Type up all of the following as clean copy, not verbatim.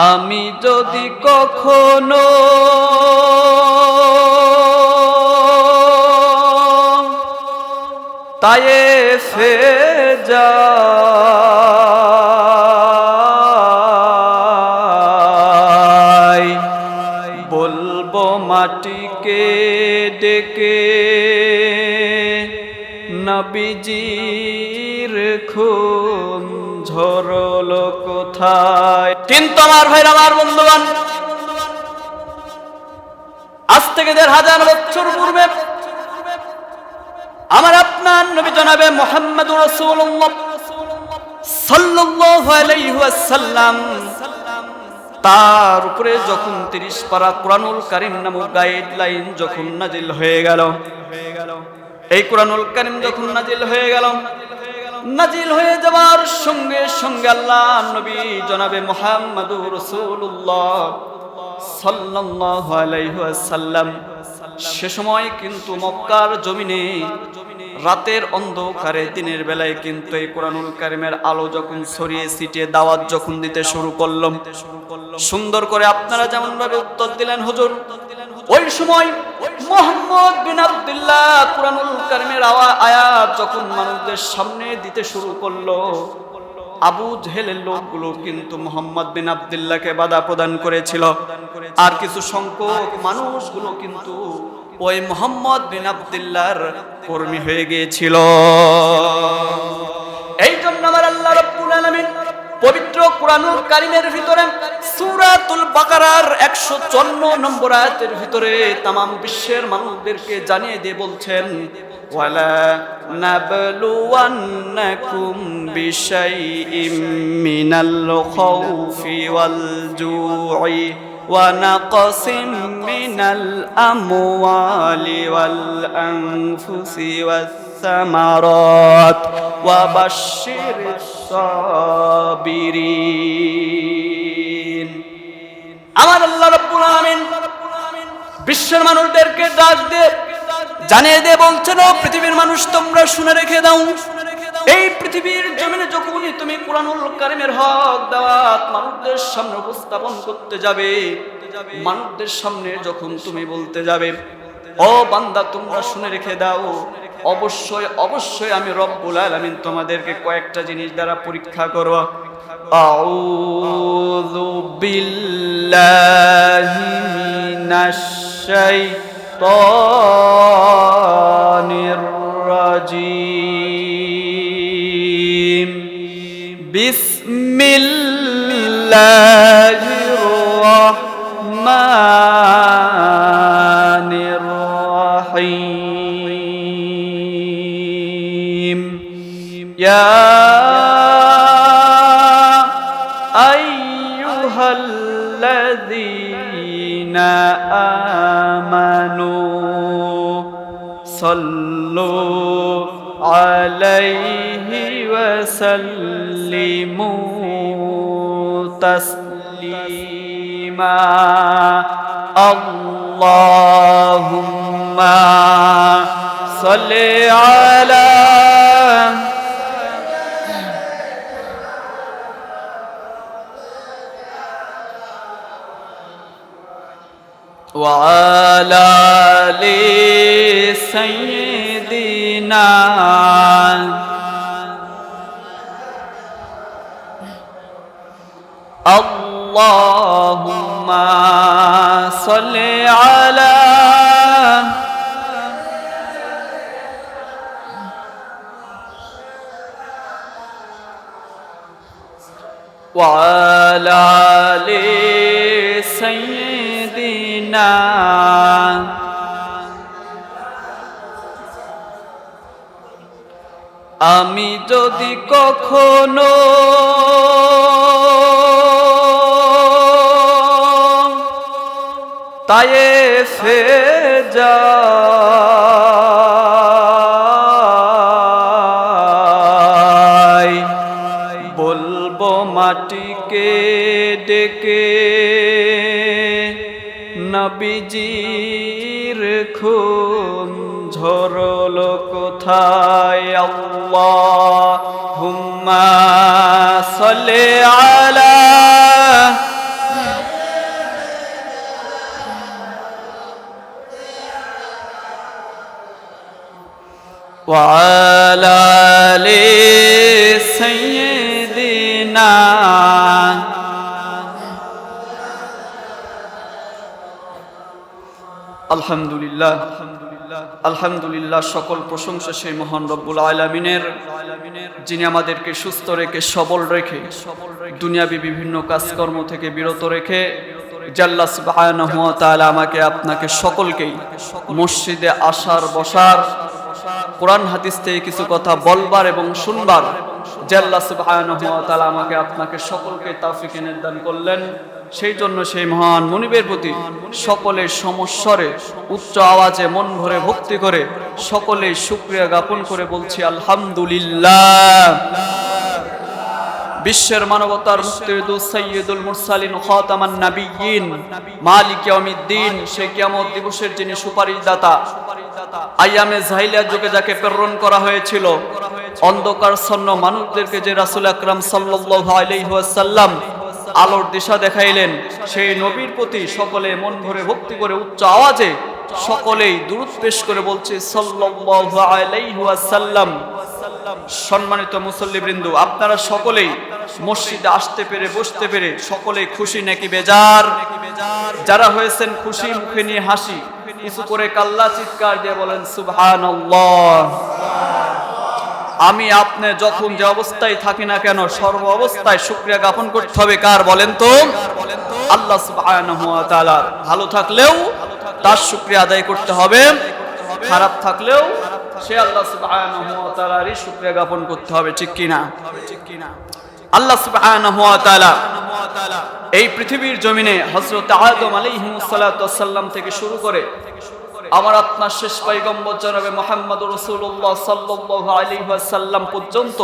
আমি যদি কখনো তায়েফে যাই, বলবো মাটিকে ডেকে নবীজির খুন ঝরলো কোথায়। কিন্তু আমার ভাইরা, আমার বন্ধুগণ, আজ থেকে ১৫০০ বছর পূর্বে আমার আপনার নবী জনাবে মুহাম্মদুর রাসূলুল্লাহ সাল্লাল্লাহু আলাইহি ওয়াসাল্লাম তার উপরে যখন ৩০ পারা কুরআনুল কারীম নামক গাইডলাইন যখন নাজিল হয়ে গেল, এই কুরআনুল কারীম যখন নাজিল হয়ে যাওয়ার সঙ্গে সঙ্গে আল্লাহ নবী জনাবে মুহাম্মদুর রাসূলুল্লাহ সাল্লাল্লাহু আলাইহি ওয়াসাল্লাম সে সময় কিন্তু মক্কার জমিনে রাতের অন্ধকারে দিনের বেলায় কিন্তু এই কুরআনুল কারীমের আলো যখন ছড়িয়ে ছিটিয়ে দাওয়াত যখন দিতে শুরু করলাম, সুন্দর করে আপনারা যেমন ভাবে উত্তর দিলেন হুজুর, ওই সময় মুহাম্মদ বিন আব্দুল্লাহ কুরআনুল কারীমের আয়াত যখন মানুষদের সামনে দিতে শুরু করলো, আবু জেহেলের লোকগুলো কিন্তু মুহাম্মদ বিন আব্দুল্লাহকে বাধা প্রদান করেছিল, আর কিছু সংখ্যক মানুষগুলো কিন্তু ওই মুহাম্মদ বিন আব্দুল্লাহর কর্মী হয়ে গিয়েছিল। এই জন্য আমার আল্লাহ রাব্বুল আলামিন পবিত্র কুরআনুল কারীমের ভিতরে সূরাতুল বাকারার ১৫৪ নম্বর আয়াতের ভিতরে तमाम বিশ্বের মানুষদেরকে জানিয়ে দিয়ে বলছেন, ওয়ালা নাবলুওয়ান্নাকুম বিশাইইম মিনাল খাউফি ওয়াল জুই ওয়া নাকসিম মিনাল আমওয়ালি ওয়াল আনফুসি ওয়াস সামারাত ওয়া বাশশিরিস সাবিরিন। আমার আল্লাহ রাব্বুল আলামিন বিশ্বের মানুষদেরকে ডাক দিয়ে জানিয়ে দিয়ে বলছেন, ও পৃথিবীর মানুষ, তোমরা শুনে রেখে দাও, এই পৃথিবীর জমিনে যখনই তুমি কুরআনুল কারীমের হক দাওয়াত মানুষদের সামনে উপস্থাপন করতে যাবে, মানুষদের সামনে যখন তুমি বলতে যাবে, ও বান্দা তোমরা শুনে রেখে দাও, অবশ্যই অবশ্যই আমি রব্বুল আলামিন তোমাদেরকে কয়েকটা জিনিস দ্বারা পরীক্ষা করব। আউযু বিল্লাহি মিনাশ শাইতানির রাজিম। বিসমিল্লাহির রাহমানির রাহিম। ইয়া আইয়ুহাল্লাযীনা আমানু সাল্লু আলাইহি ওয়া সাল্লিমু তাসলিমা। আল্লাহুম্মা সাল্লি আলা ওয়া আলা আলি সাইয়্যিদিনা আল্লাহুম্মা সাল্লি আলা ওয়া আলা আলি সাইয়্যিদিনা। আমি যদি কখনো তায়েফে যাই, বলবো মাটিকে ডেকে নবীজির খুন ঝরলো কোথায়। আল্লাহুম্মা সাল্লি আলা وعلى آل سيدنا আলহামদুলিল্লাহ আলহামদুলিল্লাহ সকল প্রশংসা সেই মহান রব্বুল আলামিনের, যিনি আমাদেরকে সুস্থ রেখে সবল রেখে দুনিয়াবী বিভিন্ন কাজকর্ম থেকে বিরত রেখে আল্লাহ সুবহানাহু ওয়া তাআলা আমাকে আপনাকে সকলকেই মসজিদে আসার বসার, কোরআন হাদিস থেকে কিছু কথা বলবার এবং শুনবার আল্লাহ সুবহানাহু ওয়া তাআলা আমাকে আপনাকে সকলকে তৌফিক এনে দান করলেন। সেই জন্য সেই মহান মুনিবের প্রতি সকলের সমস্বরে উচ্চ আওয়াজে মন ভরে ভক্তি করে সকলেই শুকরিয়া জ্ঞাপন করে বলছি আলহামদুলিল্লাহ। বিশ্বের মানবতার মুক্তিদূত সাইয়্যিদুল মুরসালিন খাতামান নাবিয়্যিন মালিক ইয়াউমিদ্দিন, সেই কিয়ামত দিবসের যিনি সুপারিশদাতা, আইয়ামে জাহিলিয়াত যুগে যাকে প্রেরণ করা হয়েছিল, অন্ধকারচ্ছন্ন মানুষদেরকে যে রাসূল আকরাম সাল্লাল্লাহু আলাইহি ওয়াসাল্লাম আলোর দিশা দেখাইলেন, সেই নবীর প্রতি সকলে মন ভরে ভক্তি করে উচ্চ আওয়াজে সকলেই দুরূদ পেশ করে বলছে সাল্লাল্লাহু আলাইহি ওয়াসাল্লাম। সম্মানিত মুসল্লিবৃন্দ, আপনারা সকলেই মসজিদে আসতে পেরে বসতে পেরে সকলেই খুশি নাকি বেজার? যারা হয়েছেন খুশি, মুখে নিয়ে হাসি, কিছু করে কাল্লা চিৎকার দিয়ে বলেন সুবহানাল্লাহ। আমি আপনি যখন যে অবস্থায় থাকি না কেন, সর্ব অবস্থায় শুকরিয়া জ্ঞাপন করতে হবে কার বলেন তো? আল্লাহ সুবহানাহু ওয়া তাআলা। ভালো থাকলেও তার শুকরিয়া আদায় করতে হবে, খারাপ থাকলেও সে আল্লাহ সুবহানাহু ওয়া তাআলারই শুকরিয়া জ্ঞাপন করতে হবে, ঠিক কি না? আল্লাহ সুবহানাহু ওয়া তাআলা এই পৃথিবীর জমিনে হযরত আদম আলাইহিস সালাতু ওয়াস সালাম থেকে শুরু করে আমার আপনার শেষ পয়গম্বর জনাবে মুহাম্মদুর রাসূলুল্লাহ সাল্লাল্লাহু আলাইহি ওয়াসাল্লাম পর্যন্ত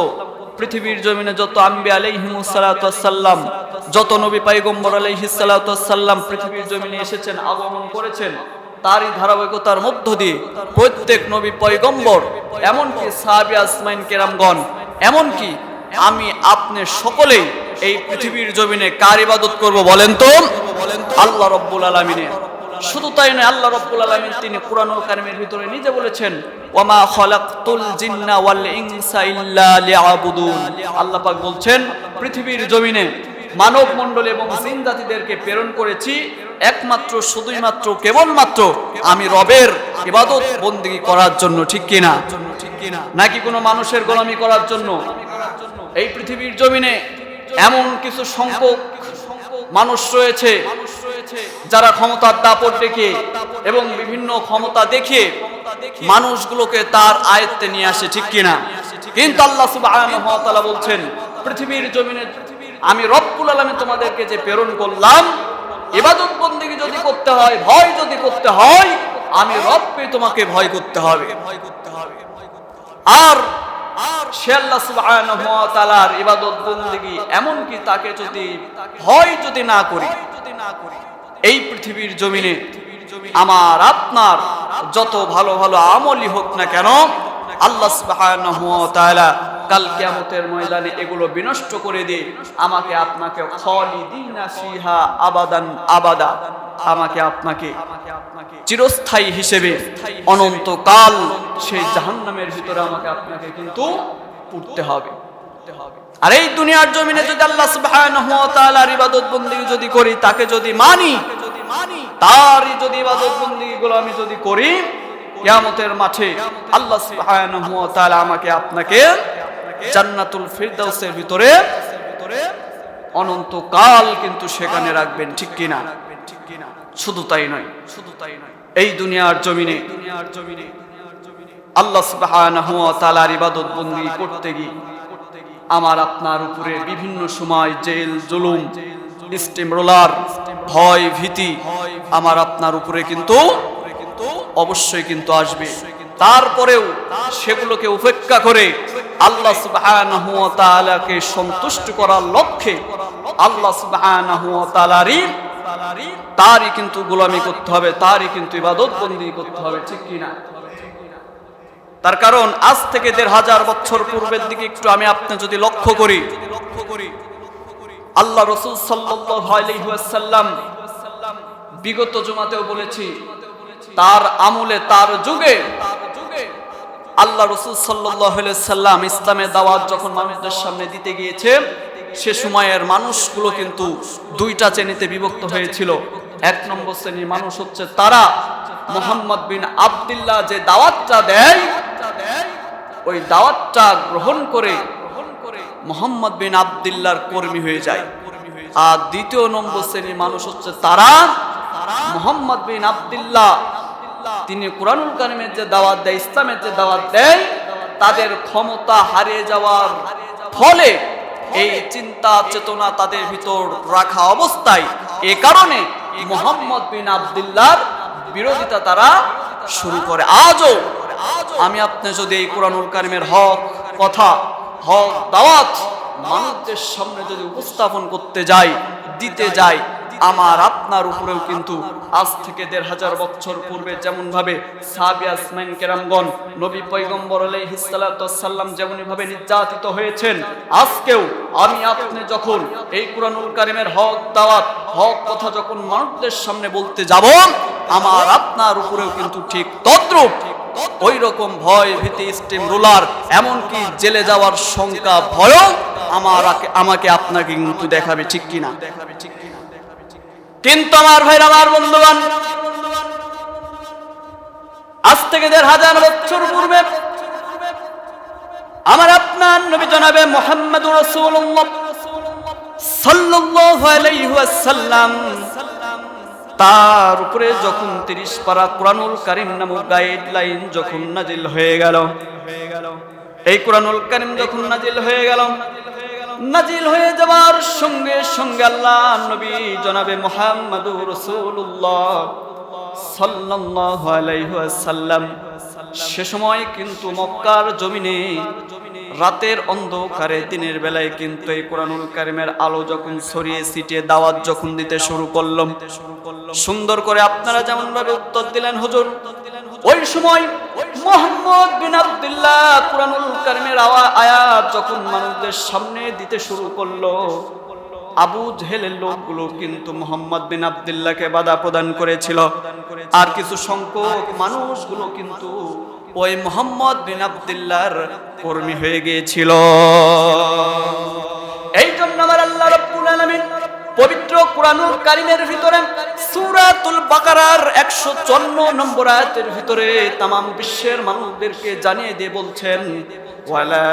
পৃথিবীর জমিনে যত আম্বিয়া আলাইহিমুস সালাতু ওয়াস সালাম, যত নবী পয়গম্বর আলাইহিস সালাতু ওয়াস সালাম পৃথিবীর জমিনে এসেছেন, আগমন করেছেন, তারই ধারাবাহিকতার মধ্য দিয়ে প্রত্যেক নবী পয়গম্বর, এমনকি সাহাবী আসমাইন কেরামগণ, এমনকি আমি আপনি সকলেই এই পৃথিবীর জমিনে কার ইবাদত করব বলেন তো? আল্লাহ রাব্বুল আলামিনের। শুধু তাই নয়, আল্লাহ রাব্বুল আলামিন তিনি কুরআনুল কারীমের ভিতরে নিজে বলেছেন ওয়ামা খালাকতুল জিন্না ওয়াল ইনসা ইল্লা লিয়াবুদুন। আল্লাহ পাক বলছেন পৃথিবীর জমিনে মানব মণ্ডলী এবং জিন জাতিদেরকে প্রেরণ করেছি একমাত্র, শুধুই মাত্র, কেবলমাত্র আমি রবের ইবাদত বন্দেগী করার জন্য, ঠিক কিনা? নাকি কোনো মানুষের গোলামি করার জন্য? এই পৃথিবীর জমিনে এমন কিছু সংখ্যক মানুষ রয়েছে যারা ক্ষমতার দাপট দেখিয়ে এবং বিভিন্ন ক্ষমতা দেখিয়ে মানুষগুলোকে তার আয়ত্তে নিয়ে আসে, ঠিক কিনা? কিন্তু আল্লাহ সুবহানাহু ওয়া তাআলা বলছেন পৃথিবীর জমিনে আমি রব্বুল আলামিন তোমাদেরকে যে প্রেরণ করলাম, ইবাদত বন্দেগী যদি করতে হয়, ভয় যদি করতে হয়, আমি রবকে তোমাকে ভয় করতে হবে। আর সে আল্লাহ সুবহানাহু ওয়া তাআলার ইবাদত বন্দেগী, এমনকি তাকে যদি ভয় যদি না করি, এই পৃথিবীর জমিনে আমার আপনার যত ভালো ভালো আমলই হোক না কেন, আল্লাহ সুবহানাহু ওয়া তাআলা কাল কিয়ামতের ময়দানে এগুলো বিনষ্ট করে দিয়ে আমাকে আপনাকে খালিদিনা ফিহা আবাদান আবাদা, আমাকে আপনাকে চিরস্থায়ী হিসেবে অনন্তকাল সেই জাহান্নামের ভিতরে আমাকে আপনাকে কিন্তু পড়তে হবে। আর এই দুনিয়ার জমিনে যদি আল্লাহ সুবহানাহু ওয়া তাআলার ইবাদত বন্দেগী যদি করি, তাকে যদি মানি, তারই যদি ইবাদত বন্দেগীগুলো আমি যদি করি, কিয়ামতের মাঠে আল্লাহ সুবহানাহু ওয়া তাআলা আমাকে আপনাকে জান্নাতুল ফিরদাউসের ভিতরে অনন্তকাল কিন্তু সেখানে রাখবেন, ঠিক কিনা? শুধু তাই নয়, এই দুনিয়ার জমিনে আল্লাহ সুবহানাহু ওয়া তাআলার ইবাদত বন্দেগী করতে গিয়ে আমার আপনার উপরে বিভিন্ন সময় জেল, জুলুম, স্টিমরোলার, ভয়, ভীতি আমার আপনার উপরে কিন্তু অবশ্যই কিন্তু আসবে। তারপরেও সেগুলোকে উপেক্ষা করে আল্লাহ সুবহানাহু ওয়া তাআলাকে সন্তুষ্ট করার লক্ষ্যে আল্লাহ সুবহানাহু ওয়া তারই কিন্তু গোলামি করতে হবে, তারই কিন্তু ইবাদত বন্দেগী করতে হবে, ঠিক কিনা? তার কারণ আজ থেকে ১৫০০ বছর পূর্বের দিকে একটু আমি আপনি যদি লক্ষ্য করি, আল্লাহ রাসূল সাল্লাল্লাহু আলাইহি ওয়াসাল্লাম বিগত জুমাতেও বলেছি, তার আমলে, তার যুগে আল্লাহ রাসূল সাল্লাল্লাহু আলাইহি সাল্লাম ইসলামের দাওয়াত যখন মানুষদের সামনে দিতে গিয়েছে, সে সময়ের মানুষগুলো কিন্তু দুইটা শ্রেণীতে বিভক্ত হয়েছিল। এক নম্বর শ্রেণীর মানুষ হচ্ছে তারা মুহাম্মদ বিন আব্দুল্লাহ যে দাওয়াতটা দেয় ওই দাওয়াতটা গ্রহণ করে মুহাম্মদ বিন আব্দুল্লাহর কর্মী হয়ে যায়। আর দ্বিতীয় নম্বর শ্রেণীর মানুষ হচ্ছে তারা মুহাম্মদ বিন আব্দুল্লাহ তিনি কুরআনুল কারীমের যে দাওয়াত দেয়, ইসলামের যে দাওয়াত দেয়, তাদের ক্ষমতা হারিয়ে যাওয়ার ফলে এই চিন্তা চেতনা তাদের ভিতর রাখা অবস্থায় এই কারণে মুহাম্মদ বিন আব্দুল্লাহর বিরোধিতা তারা শুরু করে। আজও আমি আপনি যদি এই কুরআনুল কারীমের হক কথা, হক দাওয়াত মানুষদের সামনে যদি উপস্থাপন করতে যাই, দিতে যাই, আমার আপনার উপরেও কিন্তু আজ থেকে ১৫০০ বছর পূর্বে যেমন ভাবে সাহাবী আসমাইন কেরামগণ নবী পয়গম্বর আলাইহিস সালাতু ওয়াস সালাম যেমন ভাবে নির্যাতিত হয়েছেন, আজকেও আমি আপনি যখন এই কুরআনুল কারীমের হক দাওয়াত, হক কথা যখন মানুষদের সামনে বলতে যাব, আমার আপনার উপরেও কিন্তু ঠিক তদ্রূপ ওই রকম ভয় ভীতি, স্টিম রোলার, এমনকি জেলে যাওয়ার শঙ্কা ভয় আমাকে আপনাকে কিন্তু দেখাবে, ঠিক কিনা? কিন্তু আমার ভাইরা, আমার বন্ধুগণ, আজ থেকে ১৫০০ বছর পূর্বে আমার আপনার নবী জনাবে মুহাম্মদুর রাসূলুল্লাহ সাল্লাল্লাহু আলাইহি ওয়াসাল্লাম তার উপরে যখন ৩০ পারা কুরআনুল কারীম নামক গাইডলাইন যখন নাজিল হয়ে গেল, এই কুরআনুল কারীম যখন নাজিল হয়ে গেল, নাজিল হয়ে যাওয়ার সঙ্গে সঙ্গে আল্লাহ নবী জনাবে মুহাম্মদুর রাসূলুল্লাহ সাল্লাল্লাহু আলাইহি ওয়াসাল্লাম সে সময় কিন্তু মক্কার জমিনে রাতের অন্ধকারে দিনের বেলায় কিন্তু এই কুরআনুল কারীমের আলো যখন ছড়িয়ে ছিটিয়ে দাওয়াত যখন দিতে শুরু করলাম, সুন্দর করে আপনারা যেমন ভাবে উত্তর দিলেন হুজুর, ওই সময় মুহাম্মদ বিন আব্দুল্লাহ কুরআনুল কারীমের আয়াত যখন মানুষদের সামনে দিতে শুরু করলো, আবু জেহেলের লোকগুলো কিন্তু মুহাম্মদ বিন আব্দুল্লাহকে বাধা প্রদান করেছিল। আর কিছু সংখ্যক মানুষগুলো কিন্তু ওই মুহাম্মদ বিন আব্দুল্লাহর কর্মী হয়ে গিয়েছিল। এই জন্য আমার আল্লাহ রাব্বুল আলামিন পবিত্র কুরআনুল কারীমের ভিতরে সূরাতুল বাকারার ১৫৪ নম্বর আয়াতের ভিতরে तमाम বিশ্বের মানুষদেরকে জানিয়ে দিয়ে বলছেন, ওয়ালা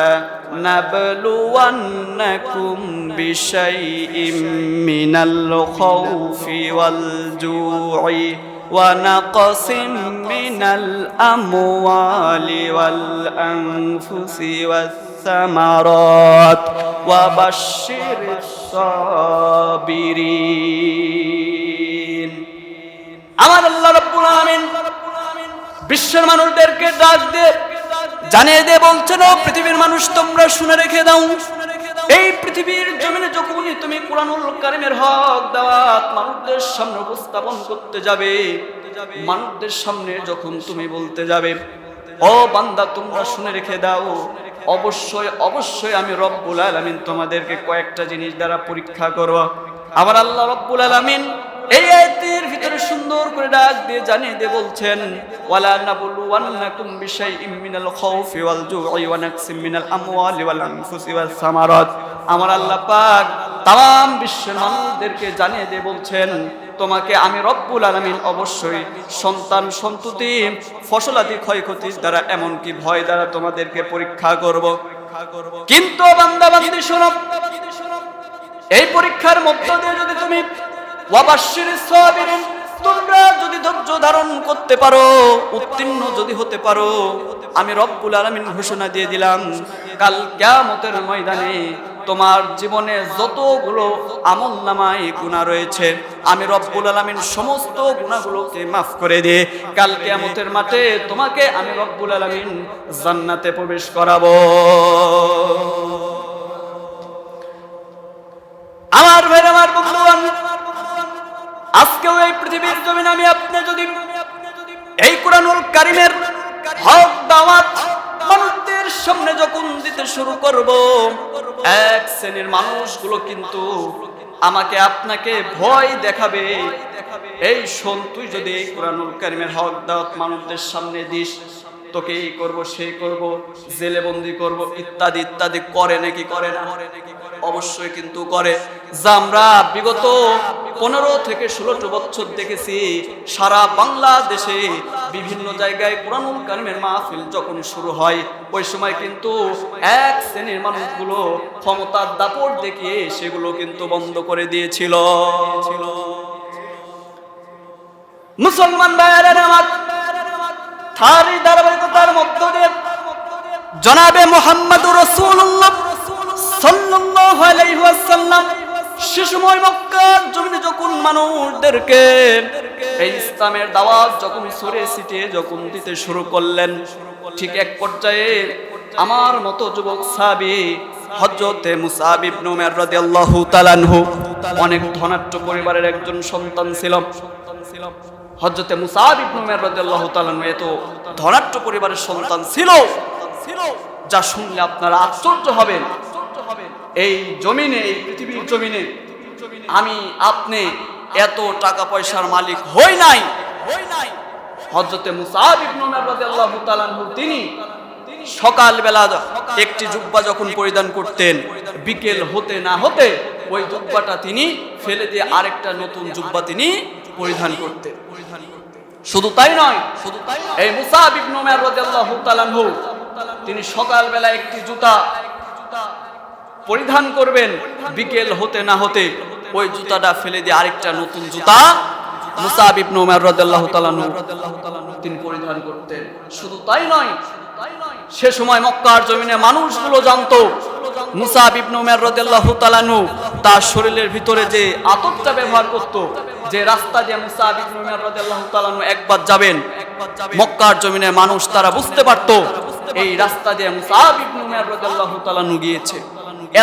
নাবলুওয়ান্নাকুম বিশাইইম মিনাল খাউফি ওয়াল জুই ওয়া নাকসিম মিনাল আমওয়ালি ওয়াল আনফুসি ওয়াস সামারাত ওয়া বাশশিরিস সাবিরিন। আমার আল্লাহ রাব্বুল আলামিন বিশ্বের মানুষদেরকে ডাক দিয়ে জানিয়ে দিয়ে বলছেন, ও পৃথিবীর মানুষ, তোমরা শুনে রেখে দাও, এই পৃথিবীর জমিনে যখনই তুমি কুরআনুল কারীমের হক দাওয়াত মানুষদের সামনে উপস্থাপন করতে যাবে, মানুষদের সামনে যখন তুমি বলতে যাবে, ও বান্দা তোমরা শুনে রেখে দাও, অবশ্যই অবশ্যই আমি রব্বুল আলামিন তোমাদেরকে কয়েকটা জিনিস দ্বারা পরীক্ষা করব। আমার আল্লাহ রব্বুল আলামিন এই আয়াতের ভিতরে সুন্দর করে ডাক দিয়ে জানিয়ে দিয়ে বলছেন, ওয়ালা নাবলুওয়ান্নাকুম বিশাইইম মিনাল খাউফি ওয়াল জুই ওয়া নাকসিম মিনাল আমওয়ালি ওয়াল আনফুসি ওয়াস সামারাত। আমার আল্লাহ পাক तमाम বিশ্বের মানুষদেরকে জানিয়ে দিয়ে বলছেন, তোমাকে আমি রব্বুল আলামিন অবশ্যই সন্তান সন্ততি ফসলাদি ক্ষয়ক্ষতির দ্বারা এমনকি ভয় দ্বারা তোমাদেরকে পরীক্ষা করব। কিন্তু বান্দা বান্দি শোনো, এই পরীক্ষার মধ্য দিয়ে যদি তুমি ওয়াবাশশিরিস সাবিরিন, তোমরা যদি ধৈর্য ধারণ করতে পারো, উত্তীর্ণ যদি হতে পারো, আমি রব্বুল আলামিন ঘোষণা দিয়ে দিলাম, কাল কিয়ামতের ময়দানে তোমার জীবনে যতগুলো আমলনামায় গুনাহ রয়েছে আমি রব্বুল আলামিন সমস্ত গুনাহগুলোকে মাফ করে দিয়ে কাল কিয়ামতের মাঠে তোমাকে আমি রব্বুল আলামিন জান্নাতে প্রবেশ করাবো। আমার ভাই, আমার বন্ধুগণ, আজকেও এই পৃথিবীর জমিনে আমি আপনি যদি এই কুরআনুল কারীমের হক দাওয়াত মানুষদের সামনে যখন দিতে শুরু করব, এক শ্রেণীর মানুষগুলো কিন্তু আমাকে আপনাকে ভয় দেখাবে, এই শোন, তুই যদি এই কুরআনুল কারীমের হক দাওয়াত মানুষদের সামনে দিস, তোকে এই করব সেই করব, জেলে বন্দি করব, ইত্যাদি ইত্যাদি করে নাকি করে না? অবশ্যই কিন্তু করে। যা আমরা বিগত 15 থেকে 16 বছর দেখেছি, সারা বাংলাদেশে বিভিন্ন জায়গায় কুরআনুল কারীমের মাহফিল যখন শুরু হয়, ওই সময় কিন্তু এক শ্রেণীর মানুষগুলো ক্ষমতার দাপট দেখিয়ে সেগুলো কিন্তু বন্ধ করে দিয়েছিল। মুসলমান ভাইয়েরা আমার, তারই ধারাবাহিকতার মধ্য দিয়ে জনাবে মুহাম্মদুর রাসূলুল্লাহ সাল্লাল্লাহু আলাইহি ওয়াসাল্লাম সে সময় মক্কার জমিনে যখন মানুষদেরকে এই ইসলামের দাওয়াত যখন ছড়িয়ে ছিটিয়ে যখন দিতে শুরু করলেন, ঠিক এক পর্যায়ে আমার মতো যুবক সাহাবী হযরতে মুসআব ইবনে উমাইর রাদিয়াল্লাহু তাআলা আনহু, অনেক ধনাঢ্য পরিবারের একজন সন্তান ছিল। হযরতে মুসআব ইবনে উমাইর রাদিয়াল্লাহু তাআলা আনহু এত ধনাঢ্য পরিবারের সন্তান ছিল, যা শুনলে আপনারা আশ্চর্য হবেন। এই জমিনে, এই পৃথিবীর জমিনে আমি আপনি এত টাকা পয়সার মালিক হই নাই। হযরতে মুসআব ইবনে উমাইর রাদিয়াল্লাহু তাআলা আনহু তিনি সকালবেলা একটি জুব্বা যখন পরিধান করতেন, বিকেল হতে না হতে ওই জুব্বাটা তিনি ফেলে দিয়ে আরেকটা নতুন জুব্বা তিনি পরিধান করতেন। শুধু তাই নয়, এই মুসআব ইবনে উমাইর রাদিয়াল্লাহু তাআলা আনহু তিনি সকালবেলা একটি জুতা পরিধান করবেন, বিকেল হতে না হতে ওই জুতাটা ফেলে দিয়ে আরেকটা নতুন জুতা মুসআব ইবনে উমাইর রাদিয়াল্লাহু তাআলা আনহু তিনি পরিধান করতেন। শুধু তাই নয়, সে সময় মক্কার জমিনে মানুষগুলো জানতো মুসআব ইবনে উমাইর রাদিয়াল্লাহু তাআলা আনহু তার শরীরের ভিতরে যে আতরটা ব্যবহার করত, যে রাস্তা দিয়ে মুসআব ইবনে উমাইর রাদিয়াল্লাহু তাআলা আনহু একবার যাবেন, মক্কার জমিনে মানুষ তারা বুঝতে পারতো এই রাস্তা দিয়ে মুসআব ইবনে উমাইর রাদিয়াল্লাহু তাআলা আনহু গিয়েছে।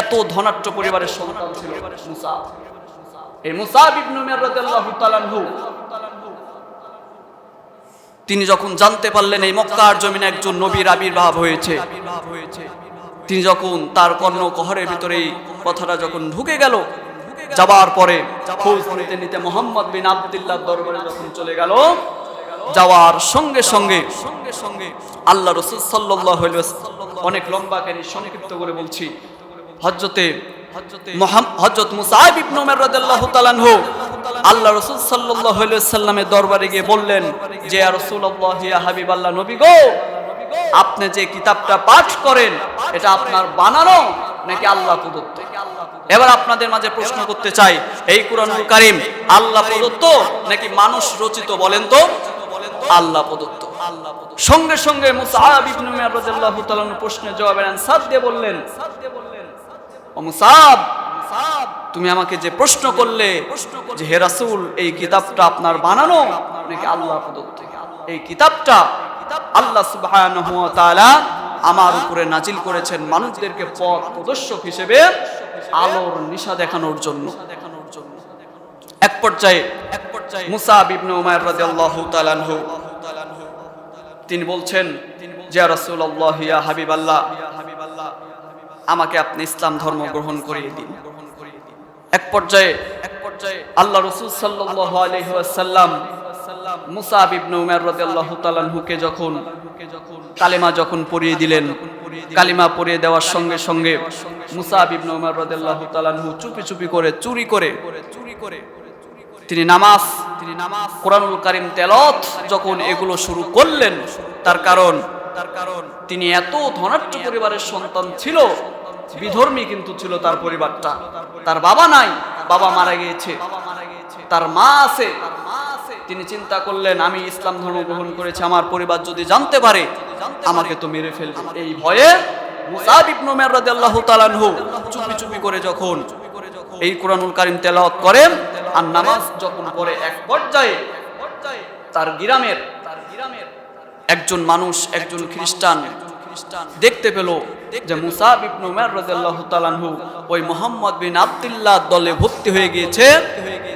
এত ধনাঢ্য পরিবারের সন্তান ছিল মুসআব। এই মুসআব ইবনে উমাইর রাদিয়াল্লাহু তাআলা আনহু তিনি যখন জানতে পারলেন এই মক্কার জমিনে একজন নবীর আবির্ভাব হয়েছে, তিনি যখন তার কর্ণকহরের ভিতরে এই কথাটা যখন ঢুকে গেল, যাবার পরে খোঁজ নিতে নিতে মুহাম্মদ বিন আব্দুল্লাহর দরবারে যখন চলে গেল, যাওয়ার সঙ্গে সঙ্গে আল্লাহ রাসূল সাল্লাল্লাহু আলাইহি ওয়াসাল্লাম, অনেক লম্বা কাহিনী সংক্ষিপ্ত করে বলছি, হযরত মুসআব ইবনে উমাইর রাদিয়াল্লাহু তাআলা আনহু আল্লাহ রাসূল সাল্লাল্লাহু আলাইহি ওয়াসাল্লামের দরবারে গিয়ে বললেন যে ইয়া রাসূলুল্লাহ, ইয়া হাবিবাল্লাহ, নবী গো, আপনি যে কিতাবটা পাঠ করেন এটা আপনার বানানো নাকি আল্লাহ প্রদত্ত? এবার আপনাদের মাঝে প্রশ্ন করতে চাই, এই কুরআনুল কারীম আল্লাহ প্রদত্ত নাকি মানুষ রচিত? বলেন তো। আল্লাহ প্রদত্ত। সঙ্গে সঙ্গে মুসআব ইবনে উমাইর রাদিয়াল্লাহু তাআলা প্রশ্নের জবাবের আনসার দিয়ে বললেন, ও মুসআব, তুমি আমাকে যে প্রশ্ন করলে যে হে রাসূল, এই কিতাবটা আপনার বানানো নাকি আল্লাহ প্রদত্ত? এই কিতাবটা আল্লাহ সুবহানাহু ওয়া তাআলা আমার উপরে নাজিল করেছেন মানুষদেরকে পথ প্রদর্শক হিসেবে, আলোর নিশা দেখানোর জন্য। এক পর্যায়ে মুসআব ইবনে উমাইর রাদিয়াল্লাহু তাআলা আনহু তিনি বলছেন, ইয়া রাসূলুল্লাহ, ইয়া হাবিবাল্লাহ, আমাকে আপনি ইসলাম ধর্ম গ্রহণ করিয়ে দিন। এক পর্যায়ে আল্লাহ রাসূল সাল্লাল্লাহু আলাইহি ওয়াসাল্লাম মুসআব ইবনে উমাইর রাদিয়াল্লাহু তাআলা আনহুকে যখন কালেমা যখন পড়িয়ে দিলেন, কালিমা পড়িয়ে দেওয়ার সঙ্গে সঙ্গে মুসআব ইবনে উমাইর রাদিয়াল্লাহু তাআলা আনহু চুপি চুপি করে চুরি করে তিনি নামাজ, কোরআনুল কারীম তেলাওয়াত যখন এগুলো শুরু করলেন, তার কারণ তিনি এত ধনাঢ্য পরিবারের সন্তান ছিল, বিধর্মী কিন্তু ছিল তার পরিবারটা। তার বাবা নাই, বাবা মারা গিয়েছে, তার মা আছে। তিনি চিন্তা করলেন, আমি ইসলাম ধর্ম গ্রহণ করেছি, আমার পরিবার যদি জানতে পারে আমাকে তো মেরে ফেলবে। এই ভয়ে মুসআব ইবনে উমাইর রাদিয়াল্লাহু তাআলা আনহু চুপি চুপি করে যখন এই কোরআনুল কারীম তেলাওয়াত করেন আর নামাজ যখন পড়ে, এক পর্যায়ে তার গ্রামের একজন মানুষ, একজন খ্রিস্টান দেখতে পেল যে মুসআব ইবনে উমাইর রাদিয়াল্লাহু তাআলা আনহু ওই মুহাম্মদ বিন আব্দুল্লাহ দলে ভর্তি হয়ে গিয়েছে,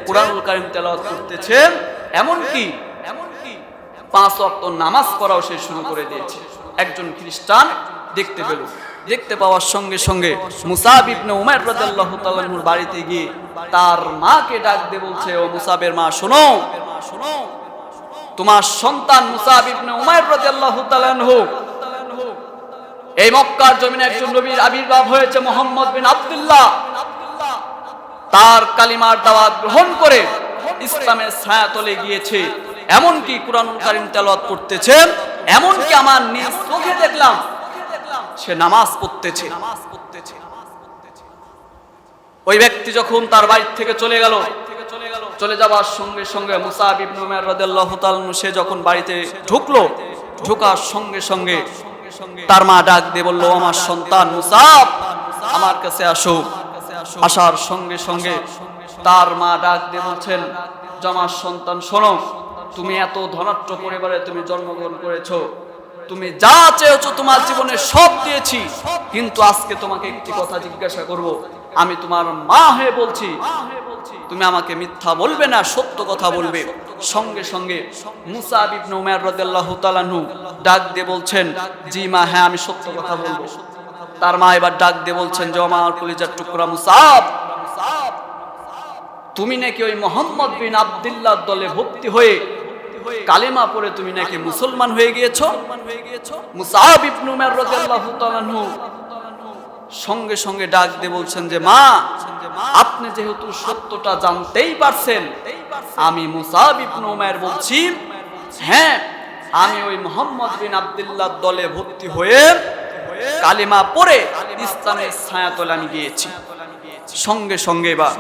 কোরআনুল কারীম তেলাওয়াত করতেছে, এমনকি 5 ওয়াক্ত নামাজ পড়াও সে শুরু করে দিয়েছে। একজন খ্রিস্টান দেখতে পেল, দেখতে পাওয়ার সঙ্গে সঙ্গে মুসআব ইবনে উমাইর রাদিয়াল্লাহু তাআলা আনহুর বাড়িতে গিয়ে তার মাকে ডাক দিয়ে বলছে, ও মুসআবের মা, শোনো, তোমার সন্তান মুসাব ইবনে উমাইর রাদিয়াল্লাহু তাআলা আনহু, এই মক্কার জমিনে একজন নবীর আবির্ভাব হয়েছে মুহাম্মদ বিন আব্দুল্লাহ, তার কালিমার দাওয়াত গ্রহণ করে ইসলামের ছায়াতলে গিয়েছে। এমনকি কুরআনুল কারীম তেলাওয়াত করতেছেন, এমনকি আমার নিজ চোখে দেখলাম সে নামাজ পড়তেছে। ওই ব্যক্তি যখন তার বাড়ি থেকে চলে গেল, চলে যাওয়ার সঙ্গে সঙ্গে মুসাব ইবনে উমাইর রাদিয়াল্লাহু তাআলা সে যখন বাড়িতে ঢুকলো, ঢোকার সঙ্গে সঙ্গে তার মা ডাক দিয়ে বলল, আমার সন্তান মুসাব আমার কাছে আসো। আসার সঙ্গে সঙ্গে তার মা ডাক দিয়ে বলছেন, আমার সন্তান শোনো, তুমি এত ধনাঢ্য পরিবারে তুমি জন্মগ্রহণ করেছো, তুমি যা চেয়েছো তোমার জীবনে সব দিয়েছি, কিন্তু আজকে তোমাকে একটি কথা জিজ্ঞাসা করব। আমি তোমার মা হয়ে বলছি, তুমি আমাকে মিথ্যা বলবে না, সত্য কথা বলবে। সঙ্গে সঙ্গে মুসাব ইবনে উমাইর রাদিয়াল্লাহু তাআলা আনহু ডাক দিয়ে বলছেন, জি মা, হ্যাঁ আমি সত্য কথা বলবো। তার মা এবার ডাক দিয়ে বলছেন, যে আমার কলিজার টুকরা মুসাব, তুমি নাকি ওই মুহাম্মদ বিন আব্দুল্লাহর দলে ভর্তি হয়ে কালেমা পড়ে তুমি নাকি মুসলমান হয়ে গিয়েছো। মুসাব ইবনে উমাইর রাদিয়াল্লাহু তাআলা আনহু সঙ্গে সঙ্গে ডাক দিয়ে বলছেন, যে মা, আপনি যেহেতু সত্যটা জানতেই পারছেন, আমি মুসাব ইবনে উমাইর বলছি, হ্যাঁ আমি ওই মুহাম্মদ বিন আব্দুল্লাহর দলে ভর্তি হয়ে কালেমা পড়ে ইসলামের ছায়াতলে আমি গিয়েছি। সঙ্গে সঙ্গে বা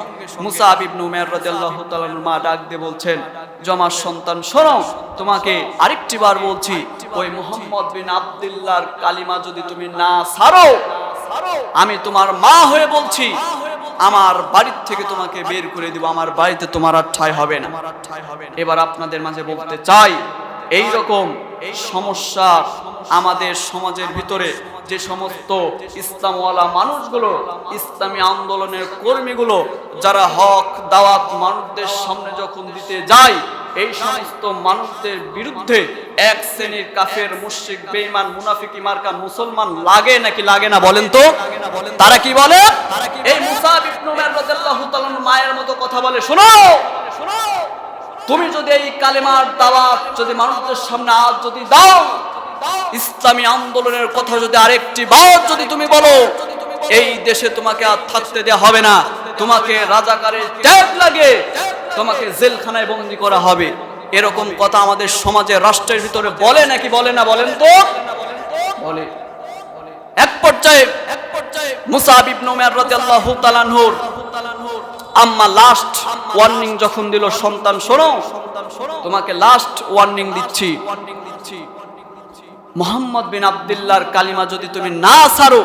মুসাব ইবনে উমাইর রাদিয়াল্লাহু তাআলা মা ডাক দিয়ে বলছেন, যে আমার সন্তান শোনো, তোমাকে আরেকটি বার বলছি, ওই মুহাম্মদ বিন আব্দুল্লাহর কালিমা যদি তুমি না ছাড়ো, আমি তোমার মা হয়ে বলছি, আমার বাড়ি থেকে তোমাকে বের করে দিব, আমার বাড়িতে তোমার আর ঠাঁই হবে না। এবার আপনাদের মাঝে বলতে চাই, এই রকম সমস্যা আমাদের সমাজের ভিতরে যে সমস্ত ইসলামওয়ালা মানুষগুলো, ইসলামী আন্দোলনের কর্মীগুলো, যারা হক দাওয়াত মানুষদের সামনে যখন দিতে যায়, এই সমস্ত মানুষদের বিরুদ্ধে এক শ্রেণীর কাফের, মুশরিক, বেঈমান, মুনাফিকি মার্কা মুসলমান লাগে নাকি লাগে না বলেন তো? তারা কি বলে? এই মুসাব ইবনে উমাইর রাদিয়াল্লাহু তাআলা মায়ের মতো কথা বলে, শোনো, তুমি যদি এই কালেমার দাওয়াত যদি মানুষদের সামনে আজ যদি দাও, ইসলামী আন্দোলনের কথা যদি আরেকটি বার যদি তুমি বলো, এই দেশে তোমাকে আর থাকতে দেওয়া হবে না, তোমাকে রাজাকারের ট্যাগ লাগে তোমাকে জেলখানায় বন্দী করা হবে। এরকম কথা আমাদের সমাজে, রাষ্ট্রের ভিতরে বলে নাকি বলে না বলেন তো? বলে। এক পর্যায়ে মুসাব ইবনে উমাইর রাদিয়াল্লাহু তাআলা আনহুর আম্মা লাস্ট ওয়ার্নিং যখন দিল, সন্তান শোনো, তোমাকে লাস্ট ওয়ার্নিং দিচ্ছি, মুহাম্মদ বিন আব্দুল্লাহর কালিমা যদি তুমি না ছাড়ো,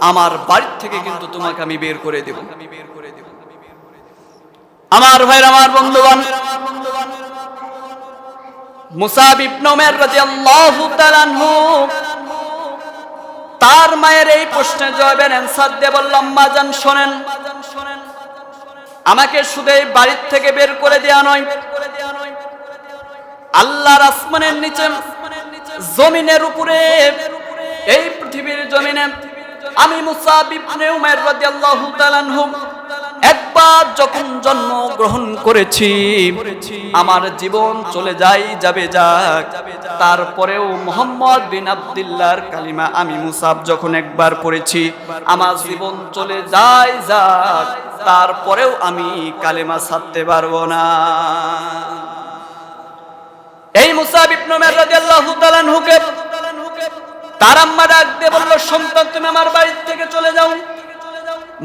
আমার বাড়ি থেকে কিন্তু তোমাকে আমি বের করে দেব। আমার ভাইরা, আমার বন্ধুগণ, মুসাব ইবনে উমাইর রাদিয়াল্লাহু তাআলা আনহু তার মায়ের এই প্রশ্নের জবাবের অ্যানসার দিয়ে বললাম, মা জান শোনেন, আমাকে শুধু এই বাড়ি থেকে বের করে দেয়া নয়, আল্লাহর আসমানের নিচে, জমিনের উপরে, এই পৃথিবীর জমিনে আমি মুসাব ইবনে উমাইর রাদিয়াল্লাহু তাআলা আনহু একবার যখন জন্ম গ্রহণ করেছি, আমার জীবন চলে যাবে যাক, তারপরেও মুহাম্মদ বিন আব্দুল্লাহর কালিমা আমি মুসাব যখন একবার পড়েছি, আমার জীবন চলে যাক, তারপরেও আমি কালেমা ছাড়তে পারবো না। এই মুসাব ইবনে উমাইর রাদিয়াল্লাহু তাআলা আনহুকে তার আম্মা ডাক দিয়ে বলল, সন্তান তুমি আমার বাড়ি থেকে চলে যাও।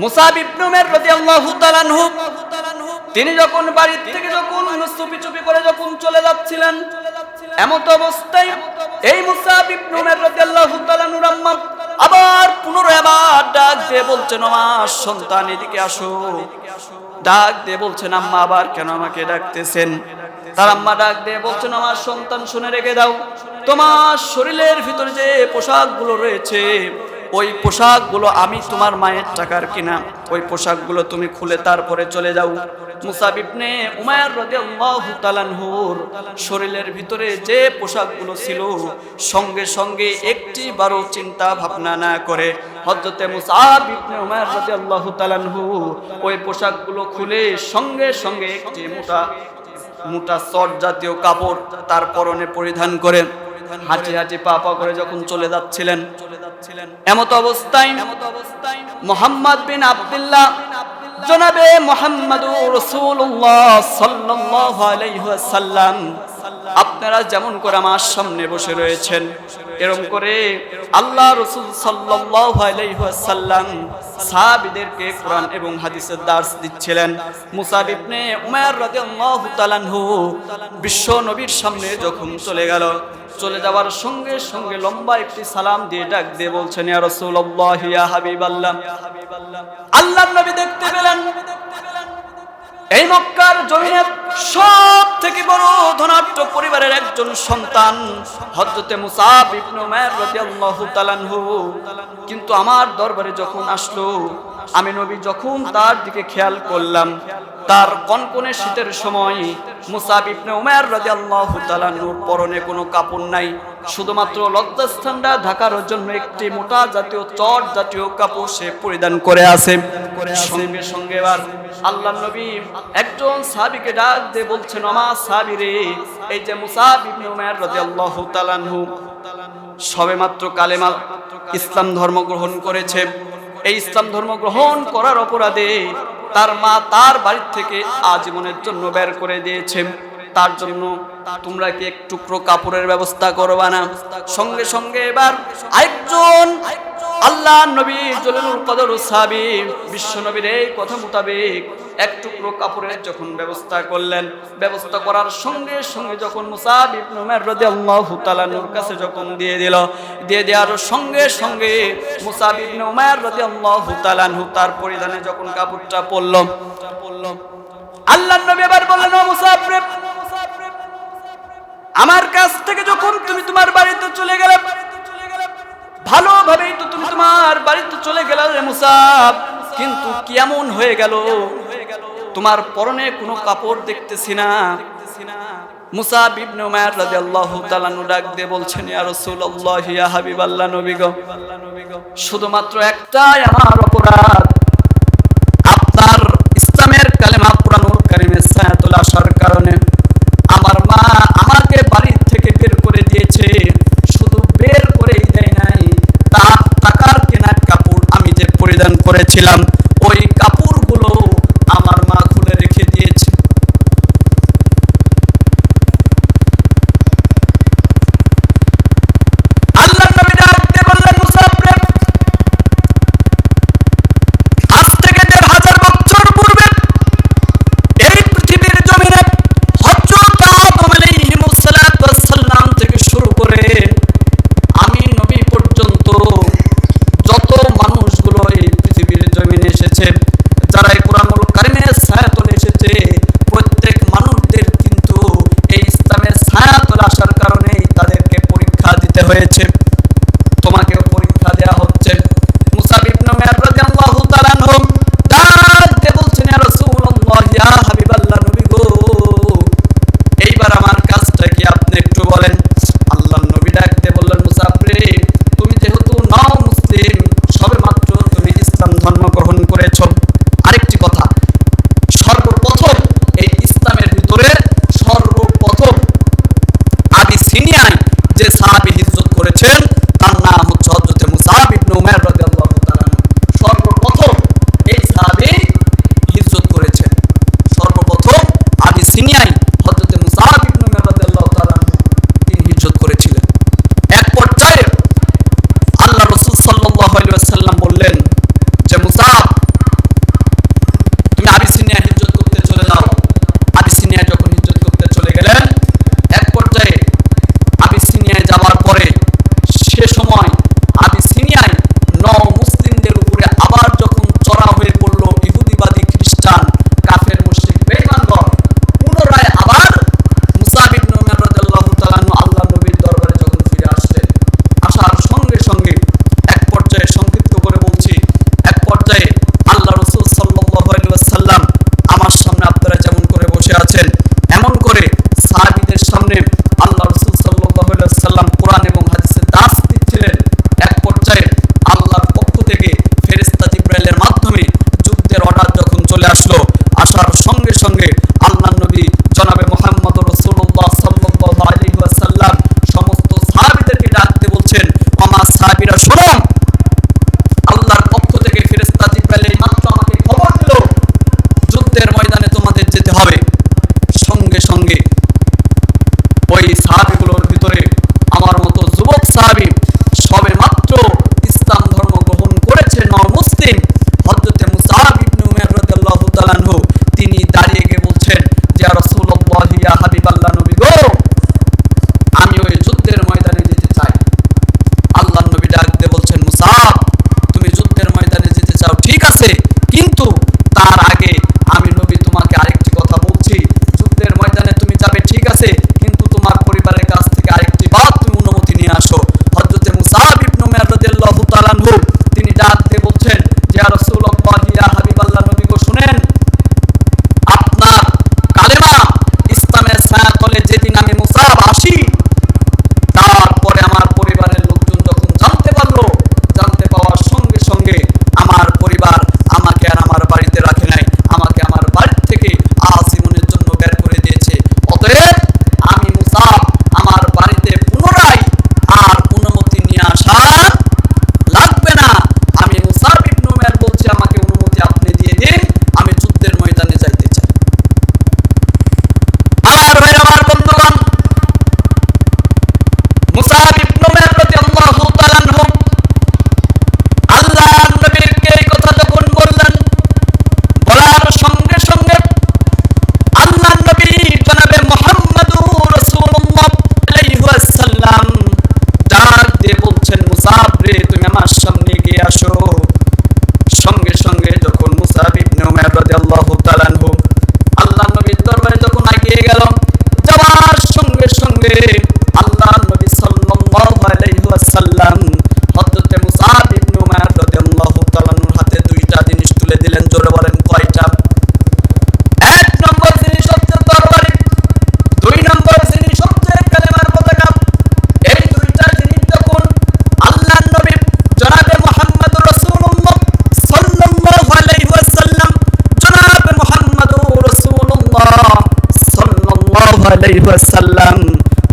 মুসাব ইবনে উমাইর রাদিয়াল্লাহু তাআলা আনহু তিনি যখন বাড়ি থেকে যখন চুপি চুপি করে যখন চলে যাচ্ছিলেন, এমত অবস্থায় এই মুসাব ইবনে উমাইর রাদিয়াল্লাহু তাআলা আনহুর আম্মা আবার পুনরায় আবার ডাক দিয়ে বলছেন, আমার সন্তান এদিকে আসো। ডাক দিয়ে বলছেন, আম্মা আবার কেন আমাকে ডাকতেছেন? তার আম্মা ডাক দিয়ে বলছেন, আমার সন্তান শুনে রেখে দাও, তোমার শরীরের ভিতরে যে পোশাকগুলো রয়েছে, ওই পোশাকগুলো আমি তোমার মায়ের টাকার কিনা, ওই পোশাকগুলো তুমি খুলে তারপরে চলে যাও। মুসাব ইবনে উমাইর রাদিয়াল্লাহু তাআলা আনহুর শরীরের ভিতরে যে পোশাকগুলো ছিল, সঙ্গে সঙ্গে একটিবারও চিন্তা ভাবনা না করে হযরতে মুসাব ইবনে উমাইর রাদিয়াল্লাহু তাআলা আনহু ওই পোশাকগুলো খুলে সঙ্গে সঙ্গে একটি মোটা মোটা চট জাতীয় কাপড় তার পরনে পরিধান করে হাঁটি হাঁটি পা পা করে যখন চলে যাচ্ছিলেন, এমত অবস্থায় মুহাম্মদ বিন আব্দুল্লাহ জনাবে মুহাম্মাদুর রাসূলুল্লাহ সাল্লাল্লাহু আলাইহি ওয়াসাল্লাম আপনারা যেমন করে আমার সামনে বসে রয়েছেন, এরকম করে আল্লাহ রাসূল সাল্লাল্লাহু আলাইহি ওয়াসাল্লাম সাহাবীদেরকে কোরআন এবং হাদিসের দার্স দিচ্ছিলেন। মুসাব ইবনে উমাইর রাদিয়াল্লাহু তাআলা আনহু বিশ্ব নবীর সামনে যখন চলে গেল, চলে যাওয়ার সঙ্গে সঙ্গে লম্বা একটি সালাম দিয়ে ডাক দিয়ে বলছেন, ইয়া রাসূলুল্লাহ ইয়া হাবিবাল্লাহ। আল্লাহর নবী দেখতে পেলেন এই মক্কার জমিনে সব থেকে বড় ধনাঢ্য পরিবারের একজন সন্তান হযরতে মুসাব ইবনে উমাইর রাদিয়াল্লাহু তাআলা আনহু কিন্তু আমার দরবারে যখন আসলো, আমি নবী যখন তার দিকে খেয়াল করলাম, তার কনকনে শীতের সময় মুসাব ইবনে উমাইর রাদিয়াল্লাহু তাআলা আনহুর পরনে কোনো কাপড় নাই, শুধুমাত্র লজ্জাস্থানটা ঢাকার জন্য একটি মোটা জাতীয় চট জাতীয় কাপড় সে পরিধান করে আছে। সঙ্গে সঙ্গে এবার আল্লাহর নবী একজন সাহাবীকে ডাক দিয়ে বলছেন, আমার সাহাবী রে, এই যে মুসাব ইবনে উমাইর রাদিয়াল্লাহু তাআলা আনহু সবেমাত্র কালেমা ইসলাম ধর্ম গ্রহণ করেছে। এই ইসলাম ধর্ম গ্রহণ করার অপরাধে তার মা তার বাড়ি থেকে আজীবনের জন্য বের করে দিয়েছে, তার জন্য তোমরা কি এক টুকরো কাপড়ের ব্যবস্থা করবা না? সঙ্গে সঙ্গে এবার একজন আল্লাহ নবী জলিলুল কদর সাহাবী বিশ্ব নবীর এই কথা মোতাবেক এক টুকরো কাপড়ের যখন ব্যবস্থা করলেন, ব্যবস্থা করার সঙ্গে সঙ্গে যখন মুসাব ইবনে উমাইর রাদিয়াল্লাহু তাআলা নূর কাছে যখন দিয়ে দিল, দিয়ে দেওয়ার সঙ্গে সঙ্গে মুসাব ইবনে উমাইর রাদিয়াল্লাহু তাআলা আনহু তার পরিধানে যখন কাপড়টা পরল, আল্লাহর নবী এবার বললেন, ও মুসাব রে, আমার কাছ থেকে যখন তুমি তোমার বাড়িতে চলে গেলে, ভালোভাবেই তো তুমি তোমার বাড়িতে চলে গেলে রে মুসাব, কিন্তু কেমন হয়ে গেল, তোমার পরনে কোনো কাপড় দেখতেছি না। মুসাব ইবনে উমাইর রাদিয়াল্লাহু তাআলা আনহু ডাক দিয়ে বলছেন, ইয়া রাসূলুল্লাহ ইয়া হাবিবাল্লাহ, নবী গো, শুধুমাত্র একটাই আমার অপরাধ, আপনার ইসলামের কালেমা কুরআনুল কারীমের ছায়াতল আসার কারণে আমার মা আমাকে বাড়ি থেকে বের করে দিয়েছে। শুধু বের করেই দেয় নাই, তার টাকার কেনা কাপড় আমি যে পরিধান করেছিলাম ওই কাপড়গুলো আমার মা খুলে রেখে দিয়েছে। আল্লাহর নবী ডাক দিয়ে বললেন, মুসাব রে, আজ থেকে ১৫০০ বছর পূর্বে এই পৃথিবীর জমিনে হযরত আদম আলাইহিস সালাম থেকে শুরু করে আমি নবী পর্যন্ত যত মানুষগুলো এই পৃথিবীর জমিনে এসেছে, যারা এই কুরআনুল কারীমের ছায়াতলে এসেছে, প্রত্যেক মানুষদের কিন্তু এই ইসলামের ছায়াতলে আসার কারণেই তাদেরকে পরীক্ষা দিতে হয়েছে। তোমাকেও পরীক্ষা দেয়া হচ্ছে। মুসাব ইবনে উমাইর রাদিয়াল্লাহু তাআলা আনহু ডাক দিয়ে বলছেন, ইয়া রাসূলুল্লাহ ইয়া হাবিবাল্লাহ, নবী গো, এইবার আমার কাজটা কি আপনি একটু বলেন। আল্লাহর নবী ডাক দিয়ে বললেন, মুসাব রে, তুমি যেহেতু নও মুসলিম, সবেমাত্র তুমি ইসলাম ধর্ম গ্রহণ করেছ, আরেকটি কথা, সর্বপ্রথম এই ইসলামের ভিতরে সর্বপ্রথম আবিসিনিয়ায় যে সাহাবী হিজরত করেছেন তার নাম হচ্ছে হযরত মুসাব ইবনে উমাইর রাদিয়াল্লাহু তাআলা আনহু। সর্বপ্রথম এই সাহাবী হিজরত করেছেন, সর্বপ্রথম আবিসিনিয়ায় হযরত মুসাব ইবনে উমাইর রাদিয়াল্লাহু তাআলা আনহু তিনি হিজরত করেছিলেন। এক পর্যায়ে আল্লাহ রাসূল সাল্লাল্লাহু আলাইহি ওয়াসাল্লাম বললেন যে, মুসাব, তুমি আবিসিনিয়া হিজরত করতে চলে যাও। আবিসিনিয়া যখন হিজরত করতে চলে গেলেন, এক পর্যায়ে আবিসিনিয়ায় যাওয়ার পরে সে সময় আবিসিনিয়ায় মুসলিমদের উপরে আবার যখন চড়া হয়ে পড়ল ইহুদিবাদী খ্রিস্টান কাফের মুশরিক বেঈমানগণ, পুনরায় আবার মুসাব ইবনে উমাইর রাদিয়াল্লাহু তাআলা আনহু আল্লাহর নবীর দরবারে যখন ফিরে আসলেন, আসার সঙ্গে সঙ্গে এক পর্যায়ে, সংক্ষিপ্ত করে বলছি, এক পর্যায়ে আল্লাহ রাসূল সাল্লাল্লাহু আলাইহি ওয়াসাল্লাম আমার সামনে আপনারা যেমন করে বসে আছেন, এমন করে সাহাবীদের সামনে আল্লাহ রাসূল সাল্লাল্লাহু আলাইহি ওয়াসাল্লাম কোরআন এবং হাদিসের দার্স দিচ্ছিলেন। এক পর্যায়ে আল্লাহর পক্ষ থেকে ফেরেশতা জিবরাইলের মাধ্যমে যুদ্ধের অর্ডার যখন চলে আসলো, আসার সঙ্গে সঙ্গে আল্লাহর নবী জনাবে মুহাম্মদ সঙ্গে ওই সাহাবীগুলোর ভিতরে আমার মতো যুবক সাহাবী সবে মাত্র ইসলাম ধর্ম গ্রহণ করেছে, মুসলিম, হযরতে মুসআব ইবনে উমাইর রাদিয়াল্লাহু তাআলা আনহু তিনি দাঁড়িয়ে গিয়ে বলছেন যে ইয়া রাসূলুল্লাহ, ইয়া হাবিবাল্লাহ, নবী গো, আমি ওই যুদ্ধের ময়দানে যেতে চাই। আল্লাহর নবী ডাক দিয়ে বলছেন, মুসআব, তুমি যুদ্ধের ময়দানে যেতে চাও, ঠিক আছে, কিন্তু তার আগে আমি নবী তোমাকে আরেকটি কথা বলছি। যুদ্ধের ময়দানে তুমি যাবে, ঠিক আছে, কিন্তু তোমার পরিবারের কাছ থেকে আরেকটি বাত তুমি অনুমতি নিয়ে আসো। হযরতে মুসআব ইবনে উমাইর রাদিয়াল্লাহু তাআলা আনহু তিনি ডাক দিয়ে বলছেন যে ইয়া রাসূলুল্লাহ, ইয়া হাবিবাল্লাহ, নবী গো, শুনেন, আপনার কালেমা ইসলামের ছায়াতলে যেদিন আমি মুসআব আসি, তারপরে আমার পরিবারের লোকজন যখন জানতে পারলো, জানতে পাওয়ার সঙ্গে সঙ্গে আমার পরিবার আমাকে আর আমার বাড়িতে রাখে নাই, আমাকে আমার বাড়ি থেকে আজীবনের জন্য বের করে দিয়েছে। অতএব আমি মুসআব আমার বাড়িতে পুনরায় আর অনুমতি নিয়ে আসা লাগবে না। আমি মুসআব ইবনে উমাইর বলছি, আমাকে অনুমতি আপনি দিয়ে দিন, আমি যুদ্ধের ময়দানে যাইতে চাই। আমার ভাইরা, আমার বন্ধুগণ, মুসআব ইবনে উমাইর রাদিয়াল্লাহু তাআলা আনহু আল্লাহর নবীকে এই কথা যখন বললেন, বলার সঙ্গে সঙ্গে আল্লাহর নবী জনাবে মুহাম্মদুর রাসূলুল্লাহ সাল্লাল্লাহু আলাইহি ওয়াসাল্লাম ডাক দিয়ে বলছেন, মুসআব রে, তুমি আমার সামনে এগিয়ে আসো। সঙ্গে সঙ্গে যখন মুসআব ইবনে উমাইর রাদিয়াল্লাহু তাআলা আনহু আল্লাহর নবীর দরবারে যখন এগিয়ে গেল, যাওয়ার সঙ্গে সঙ্গে আল্লাহর নবী সাল্লাল্লাহু আলাইহি ওয়াসাল্লাম হযরতে মুসআব ইবনে উমাইর রাদিয়াল্লাহু তাআলা আনহুর হাতে দুইটা জিনিস তুলে দিলেন। জোরে বলেন, কয়টা? এক নম্বর জিনিস হচ্ছে তরবারি, দুই নম্বর জিনিস হচ্ছে কালেমার পতাকা। এই দুইটা জিনিস যখন আল্লাহর নবী জনাবে মুহাম্মদুর রাসূলুল্লাহ সাল্লাল্লাহু আলাইহি ওয়াসাল্লাম, জনাবে মুহাম্মদুর রাসূলুল্লাহ সাল্লাল্লাহু আলাইহি ওয়াসাল্লাম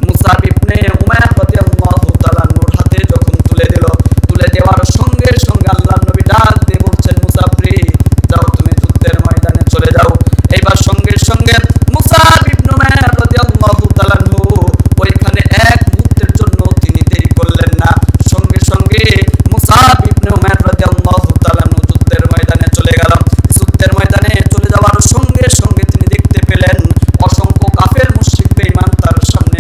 মুসআব ইবনে উমাইর রাদিয়াল্লাহু তাআলা আনহুর হাতে যখন তুলে দিল, তুলে দেওয়ার সঙ্গে সঙ্গে আল্লাহর নবী ডাক দিয়ে বলছেন, মুসআব রে, যাও, তুমি যুদ্ধের ময়দানে চলে যাও। এবার সঙ্গে সঙ্গে মুসআব ইবনে উমাইর রাদিয়াল্লাহু তাআলা আনহু ওইখানে এক মুহূর্তের জন্য তিনি দেরি করলেন না। সঙ্গে সঙ্গে মুসআব ইবনে উমাইর রাদিয়াল্লাহু তাআলা আনহু যুদ্ধের ময়দানে চলে গেল। যুদ্ধের ময়দানে চলে যাওয়ার সঙ্গে সঙ্গে তিনি দেখতে পেলেন অসংখ্য কাফের মুশরিক বেঈমান তার সামনে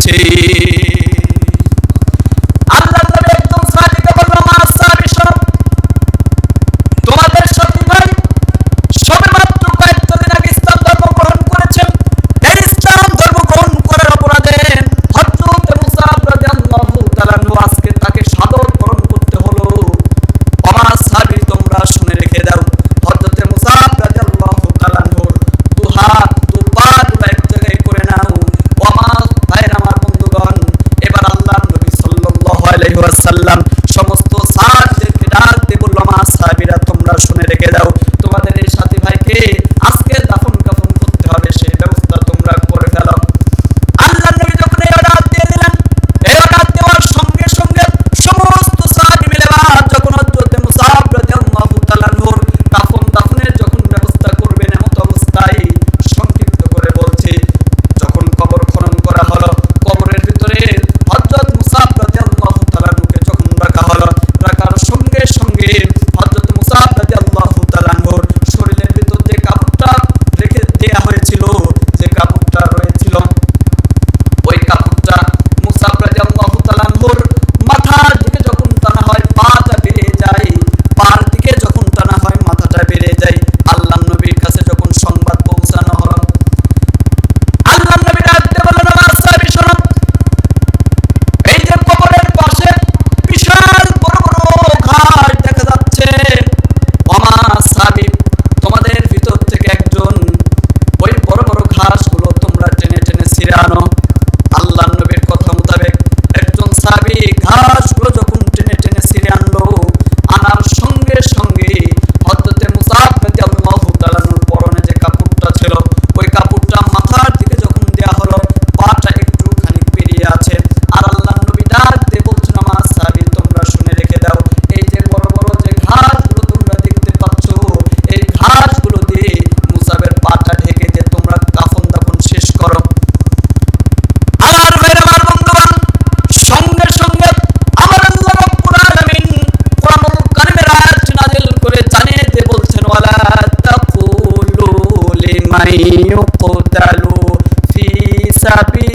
বলছি। আল্লাহ নবী একদম সাহাবীকে বলল, মা সাহাবী শোনো, তোমাদের সাথী ভাই সবেমাত্র কয়েকদিন আগে ইসলাম ধর্ম গ্রহণ করেছেন। এই ইসলাম ধর্ম গ্রহণ করার অপরাধে হযরত মুসাব রাদিয়াল্লাহু তাআলা আনহু আজকে তাকে সাদর বরণ করতে হলো। ওমা সাহাবী তোমরা শুনে রেখে দাও, হযরত মুসাব রাদিয়াল্লাহু তাআলা আনহুর দুহাত দুপা দুটো এক জায়গায় করে নাও। ওমা ভাইরা আমার বন্ধুগণ, এবার আল্লাহর নবী সাল্লাল্লাহু আলাইহি ওয়াসাল্লাম সমস্ত সাহাবীদেরকে ডাক দিয়ে বলল, মা সাহাবীরা তোমরা শুনে রেখে দাও, তোমাদের এই সাথী ভাইকে আজকে দাফন কাফন করতে হবে, সেই ব্যবস্থা তোমরা করে ফেলো। আল্লাহর নবী যখন এই অর্ডার দিয়ে দিলেন, এই অর্ডার দেওয়ার সঙ্গে সঙ্গে সমস্ত সাহাবী মিলে যখন হযরত মুসাব রাদিয়াল্লাহু তাআলা আনহুর কাফন দাফনের যখন ব্যবস্থা করবেন, এমত অবস্থায় সংক্ষিপ্ত করে বলছি, যখন কবর খনন করা হলো, কবরের ভিতরে হযরত মুসাব রাদিয়াল্লাহু তাআলা আনহুকে যখন রাখা হলো, রাখার সঙ্গে সঙ্গে হযরত মুসাব রাদিয়াল্লাহু তাআলা আনহুর শরীরের ভিতর যে কাপড়টা রেখে দেয়া হয়েছিল, যে কাপড়টা রয়েছিল, ওই কাপড়টা মুসাব রাদিয়াল্লাহু তাআলা আনহুর মাথার দিকে যখন টানা হয় পাটা বেরিয়ে যায়, পার দিকে যখন টানা হয় মাথাটা বেরিয়ে যায়। আল্লাহর নবীর কাছে যখন সংবাদ পৌঁছানো হলো, আল্লাহর নবী ডাক দিয়ে বললেন, আমার সাহাবী শোনো, এই যে কবরের পাশে বিশাল বড় বড় ঘাস দেখা যাচ্ছে, আমার সাহাবী তোমাদের ভিতর থেকে একজন ওই বড় বড় ঘাসগুলো তোমরা টেনে টেনে ছিঁড়ে আনো। আল্লাহর নবীর কথা মোতাবেক একজন সাহাবী ঘাসগুলো যখন টেনে টেনে ছিঁড়ে আনলো, আনার সঙ্গে সঙ্গে হযরত মুসাব রাদিয়াল্লাহু তাআলা আনহুর পরনে যে কাপড়টা ছিল, ওই কাপড়টা মাথার দিকে যখন দেয়া হলো, পাটা একটু খানিক বেরিয়ে আছে। আর আল্লাহর নবী ডাক দিয়ে বলছেন, আমার সাহাবী তোমরা শুনে রেখে দাও, এই যে বড় বড় যে ঘাসগুলো তোমরা দেখতে পাচ্ছ, এই ঘাসগুলো দিয়ে মুসাবের পাটা ঢেকে দিয়ে তোমরা কাফন দাফন শেষ করো। আর ভাইরা আমার বন্ধুগণ, সঙ্গে সঙ্গে আমার আল্লাহ রাব্বুল আলামিন কোরআনুল কারীমের আয়াত নাযিল করে জানিয়ে দিয়ে বলছেন, ওয়ালা তাকুলু লিমান ইউকতালু ফি সাবিল